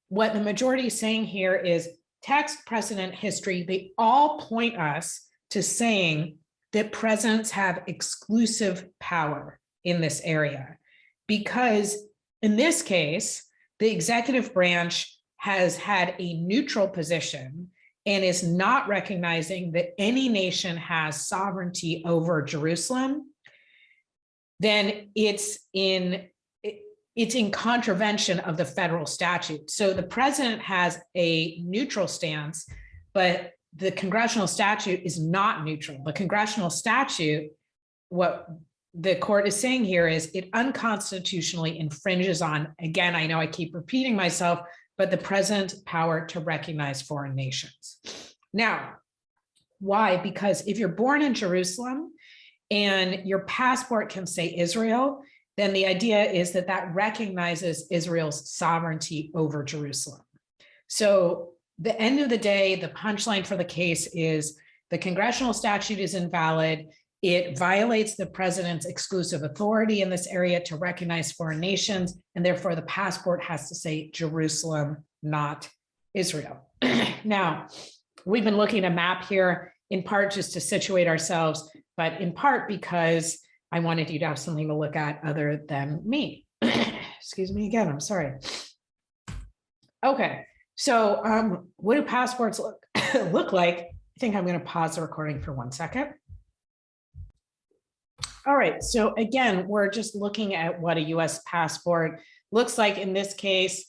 what the majority is saying here is text, precedent, history, they all point us to saying that presidents have exclusive power in this area. Because in this case, the executive branch has had a neutral position and is not recognizing that any nation has sovereignty over Jerusalem, then it's in contravention of the federal statute. So the president has a neutral stance, but the congressional statute is not neutral. The congressional statute, what the court is saying here is it unconstitutionally infringes on, again, I know I keep repeating myself, but the president's power to recognize foreign nations. Now, why? Because if you're born in Jerusalem and your passport can say Israel, then the idea is that that recognizes Israel's sovereignty over Jerusalem. So the end of the day, the punchline for the case is the congressional statute is invalid. It violates the president's exclusive authority in this area to recognize foreign nations, and therefore the passport has to say Jerusalem, not Israel. Now, we've been looking at a map here in part just to situate ourselves, but in part because I wanted you to have something to look at other than me. Excuse me again, I'm sorry. Okay, so what do passports look like? I think I'm going to pause the recording for 1 second. All right, so again, we're just looking at what a US passport looks like in this case.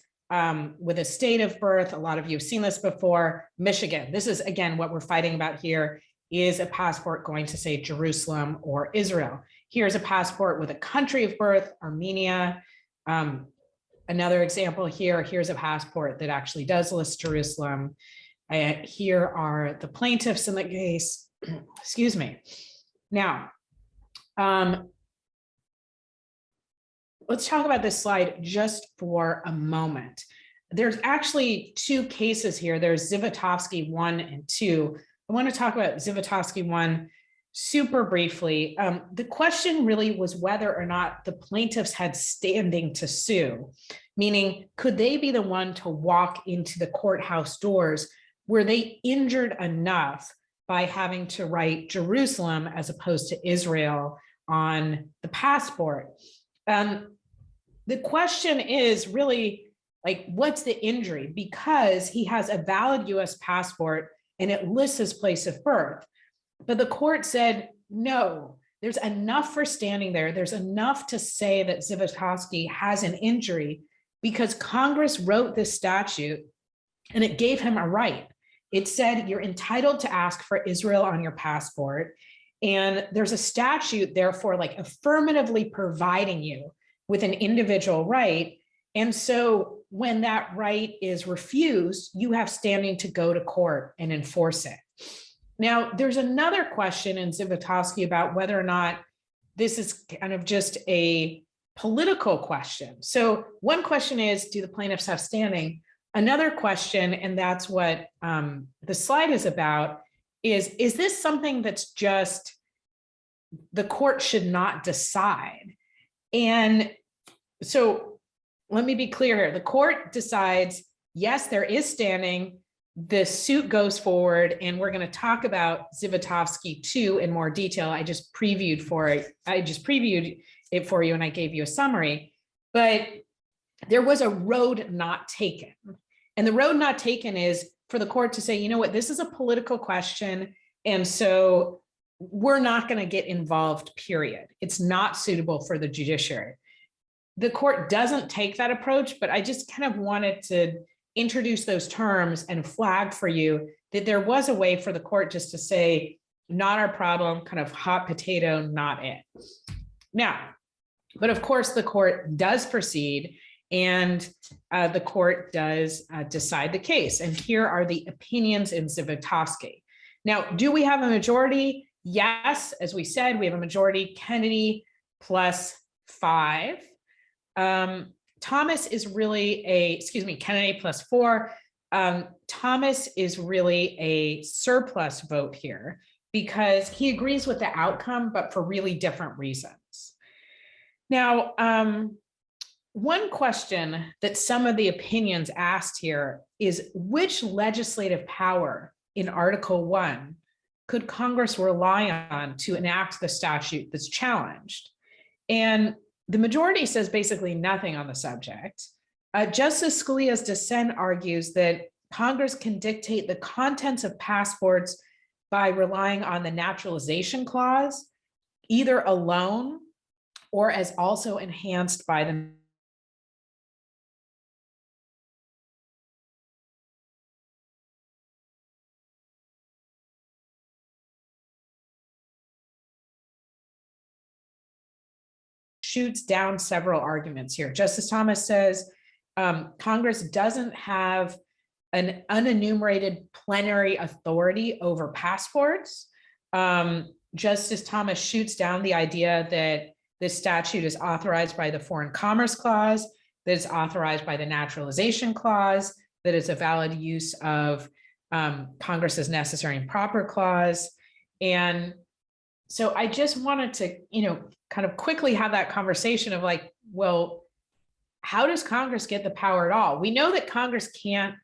with a state of birth. A lot of you have seen this before. Michigan. This is, again, what we're fighting about here. Is a passport going to say Jerusalem or Israel? Here's a passport with a country of birth, Armenia. Another example here, here's a passport that actually does list Jerusalem. Here are the plaintiffs in the case, excuse me. Now, let's talk about this slide just for a moment. There's actually two cases here. There's Zivotofsky 1 and 2. I want to talk about Zivotofsky 1 super briefly. The question really was whether or not the plaintiffs had standing to sue, meaning could they be the one to walk into the courthouse doors? Were they injured enough by having to write Jerusalem as opposed to Israel on the passport? The question is really like, what's the injury? Because he has a valid US passport and it lists his place of birth. But the court said, no, there's enough for standing there. There's enough to say that Zivotofsky has an injury because Congress wrote this statute and it gave him a right. It said you're entitled to ask for Israel on your passport. And there's a statute, therefore, like affirmatively providing you with an individual right. And so when that right is refused, you have standing to go to court and enforce it. Now, there's another question in Zivotofsky about whether or not this is kind of just a political question. So one question is, do the plaintiffs have standing? Another question, and that's what the slide is about, is this something that's just the court should not decide? And so let me be clear here. The court decides, yes, there is standing. The suit goes forward, and we're going to talk about Zivotofsky 2 in more detail. I just previewed it for you, and I gave you a summary. But there was a road not taken. And the road not taken is for the court to say, you know what, this is a political question. And so we're not going to get involved, period. It's not suitable for the judiciary. The court doesn't take that approach, but I just kind of wanted to introduce those terms and flag for you that there was a way for the court just to say, not our problem, kind of hot potato, not it. Now, but of course the court does proceed and the court does decide the case. And here are the opinions in Zivotofsky. Now, do we have a majority? Yes, as we said, we have a majority, Kennedy plus 5. Thomas is really Kennedy plus 4. Thomas is really a surplus vote here because he agrees with the outcome, but for really different reasons. Now, one question that some of the opinions asked here is which legislative power in Article 1 could Congress rely on to enact the statute that's challenged? And the majority says basically nothing on the subject. Justice Scalia's dissent argues that Congress can dictate the contents of passports by relying on the naturalization clause, either alone or as also enhanced by the shoots down several arguments here. Justice Thomas says Congress doesn't have an unenumerated plenary authority over passports. Justice Thomas shoots down the idea that this statute is authorized by the Foreign Commerce Clause, that it's authorized by the Naturalization Clause, that it's a valid use of Congress's necessary and proper clause. And so I just wanted to, kind of quickly have that conversation of like, well, how does Congress get the power at all? We know that Congress can't,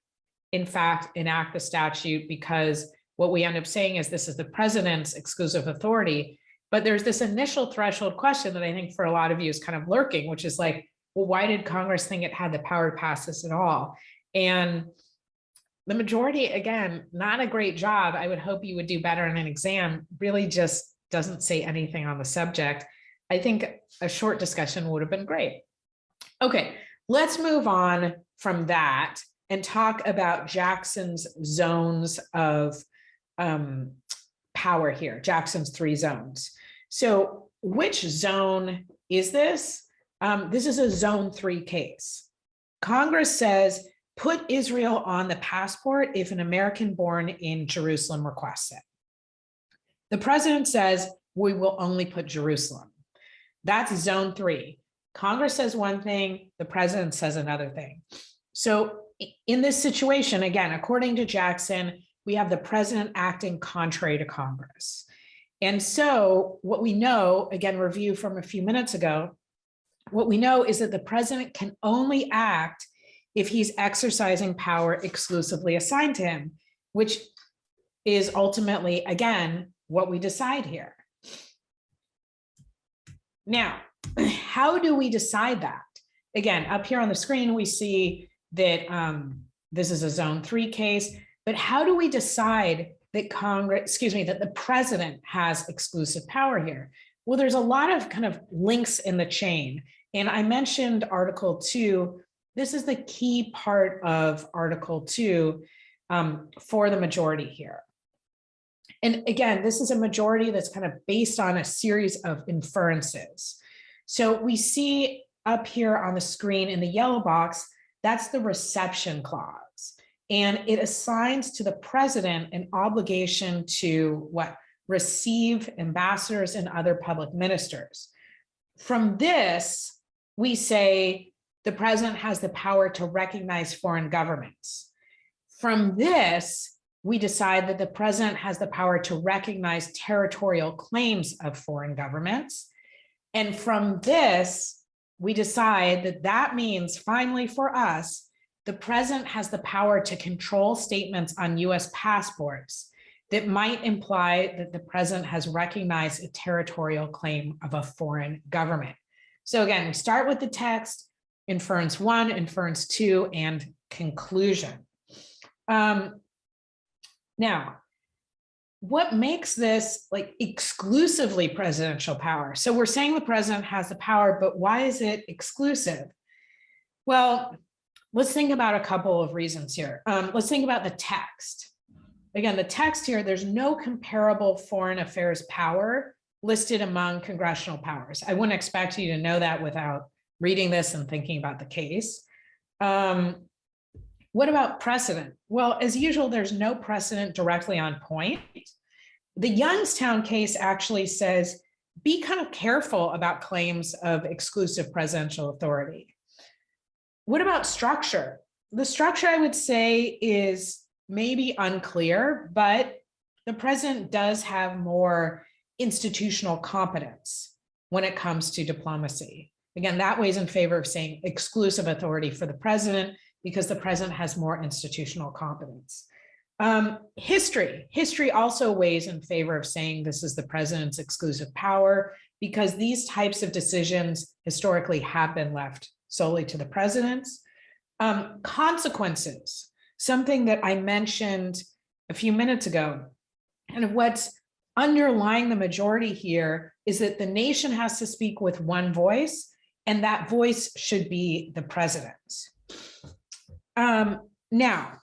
in fact, enact the statute because what we end up saying is this is the president's exclusive authority. But there's this initial threshold question that I think for a lot of you is kind of lurking, which is like, well, why did Congress think it had the power to pass this at all? And the majority, again, not a great job. I would hope you would do better in an exam, really just doesn't say anything on the subject. I think a short discussion would have been great. Okay, let's move on from that and talk about Jackson's zones of power here, Jackson's 3 zones. So which zone is this? This is a zone 3 case. Congress says, put Israel on the passport if an American born in Jerusalem requests it. The president says, we will only put Jerusalem. That's zone 3. Congress says one thing, the president says another thing. So in this situation, again, according to Jackson, we have the president acting contrary to Congress. And so what we know, again, review from a few minutes ago, what we know is that the president can only act if he's exercising power exclusively assigned to him, which is ultimately, again, what we decide here. Now, how do we decide that? Again, up here on the screen, we see that this is a zone 3 case, but how do we decide that that the president has exclusive power here? Well, there's a lot of kind of links in the chain. And I mentioned Article 2. This is the key part of Article 2 for the majority here. And again, this is a majority that's kind of based on a series of inferences. So we see up here on the screen in the yellow box, that's the reception clause. And it assigns to the president an obligation to what? Receive ambassadors and other public ministers. From this, we say the president has the power to recognize foreign governments. From this, we decide that the president has the power to recognize territorial claims of foreign governments. And from this, we decide that that means, finally for us, the president has the power to control statements on US passports that might imply that the president has recognized a territorial claim of a foreign government. So again, we start with the text, inference 1, inference 2, and conclusion. Now, what makes this like exclusively presidential power? So we're saying the president has the power, but why is it exclusive? Well, let's think about a couple of reasons here. Let's think about the text. Again, the text here, there's no comparable foreign affairs power listed among congressional powers. I wouldn't expect you to know that without reading this and thinking about the case. What about precedent? Well, as usual, there's no precedent directly on point. The Youngstown case actually says, be kind of careful about claims of exclusive presidential authority. What about structure? The structure, I would say, is maybe unclear, but the president does have more institutional competence when it comes to diplomacy. Again, that weighs in favor of saying exclusive authority for the president, because the president has more institutional competence. History also weighs in favor of saying this is the president's exclusive power, because these types of decisions historically have been left solely to the presidents. Consequences, something that I mentioned a few minutes ago, and what's underlying the majority here is that the nation has to speak with one voice, and that voice should be the president's. Now,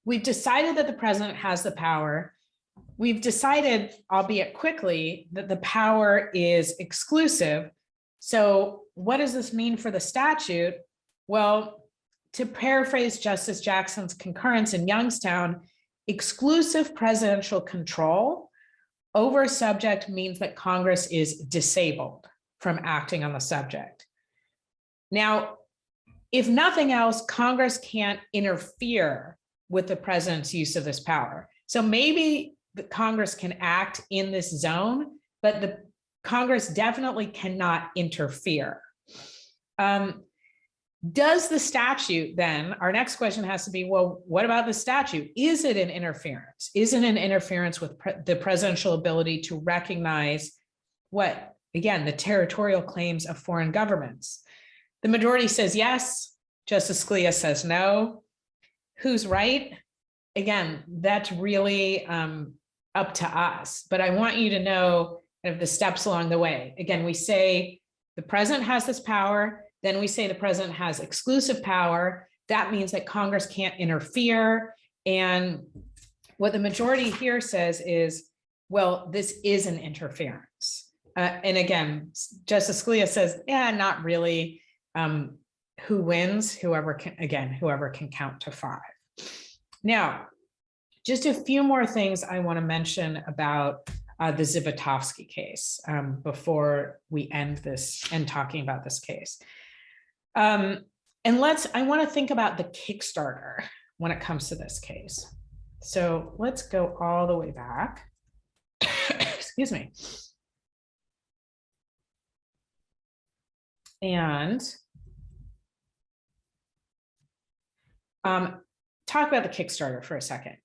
we've decided that the president has the power. We've decided, albeit quickly, that the power is exclusive. So what does this mean for the statute? Well, to paraphrase Justice Jackson's concurrence in Youngstown, exclusive presidential control over a subject means that Congress is disabled from acting on the subject. Now, if nothing else, Congress can't interfere with the president's use of this power. So maybe the Congress can act in this zone, but the Congress definitely cannot interfere. Does the statute then, our next question has to be, well, what about the statute? Is it an interference? Is it an interference with the presidential ability to recognize what, again, the territorial claims of foreign governments? The majority says yes, Justice Scalia says no. Who's right? Again, that's really up to us, but I want you to know kind of the steps along the way. Again, we say the president has this power. Then we say the president has exclusive power. That means that Congress can't interfere. And what the majority here says is, well, this is an interference. And again, Justice Scalia says, yeah, not really. Who wins? Whoever can count to 5. Now, just a few more things I want to mention about the Zivotofsky case before we end this and talking about this case. I want to think about the Kickstarter when it comes to this case. So let's go all the way back. Excuse me. And talk about the Kickstarter for a second.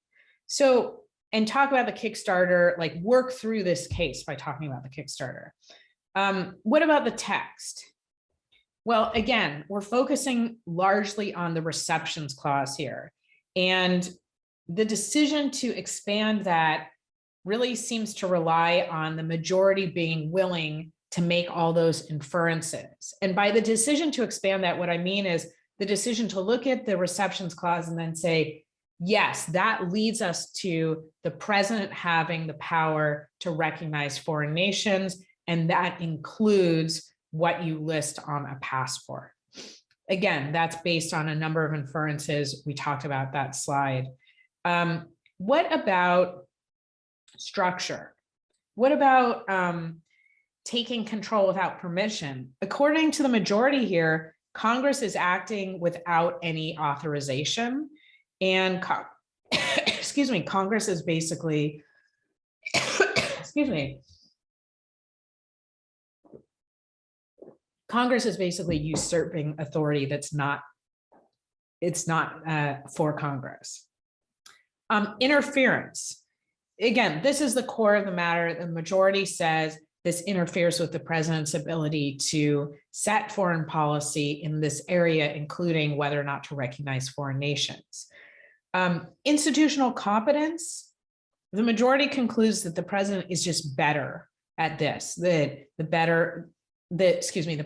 So, and talk about the Kickstarter, like work through this case by talking about the Kickstarter. What about the text? Well, again, we're focusing largely on the receptions clause here. And the decision to expand that really seems to rely on the majority being willing to make all those inferences. And by the decision to expand that, what I mean is the decision to look at the receptions clause and then say, yes, that leads us to the president having the power to recognize foreign nations, and that includes what you list on a passport. Again, that's based on a number of inferences. We talked about that slide. What about structure? What about taking control without permission? According to the majority here, Congress is acting without any authorization, and excuse me, Congress is basically, excuse me, Congress is basically usurping authority that's not, it's not for Congress. Interference. Again, this is the core of the matter. The majority says this interferes with the president's ability to set foreign policy in this area, including whether or not to recognize foreign nations. Institutional competence. The majority concludes that the president is just better at this, that the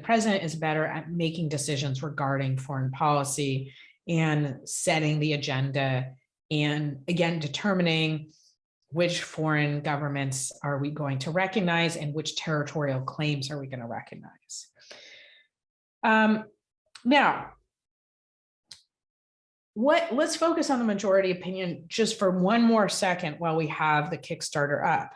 president is better at making decisions regarding foreign policy and setting the agenda, and again, determining which foreign governments are we going to recognize and which territorial claims are we going to recognize. Now, let's focus on the majority opinion just for one more second while we have the Kickstarter up.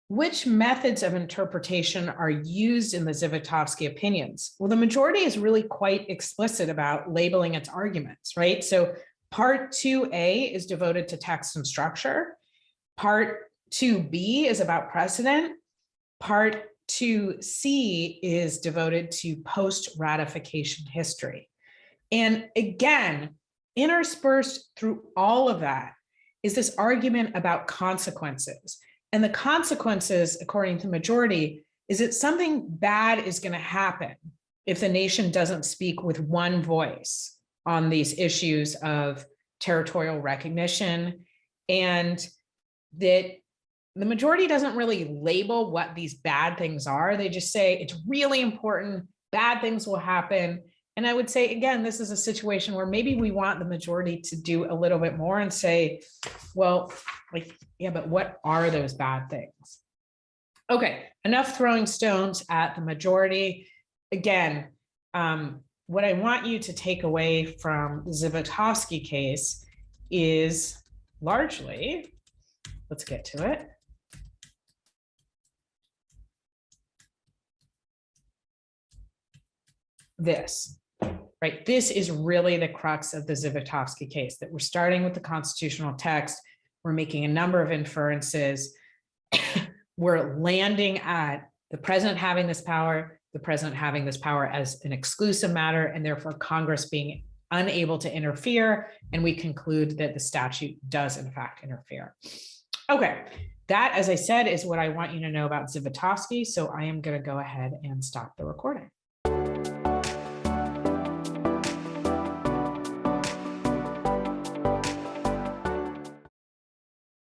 Which methods of interpretation are used in the Zivotofsky opinions? Well, the majority is really quite explicit about labeling its arguments, right? So part 2A is devoted to text and structure. Part 2B is about precedent. Part 2C is devoted to post-ratification history. And again, interspersed through all of that is this argument about consequences. And the consequences, according to the majority, is that something bad is going to happen if the nation doesn't speak with one voice on these issues of territorial recognition, and that the majority doesn't really label what these bad things are. They just say it's really important, bad things will happen. And I would say, again, this is a situation where maybe we want the majority to do a little bit more and say, well, like, yeah, but what are those bad things? Okay, enough throwing stones at the majority. Again, what I want you to take away from the Zivotofsky case is largely, let's get to it. This, right? This is really the crux of the Zivotofsky case, that we're starting with the constitutional text. We're making a number of inferences. We're landing at the president having this power, the president having this power as an exclusive matter, and therefore Congress being unable to interfere. And we conclude that the statute does in fact interfere. Okay, that, as I said, is what I want you to know about Zivotofsky. So I am going to go ahead and stop the recording.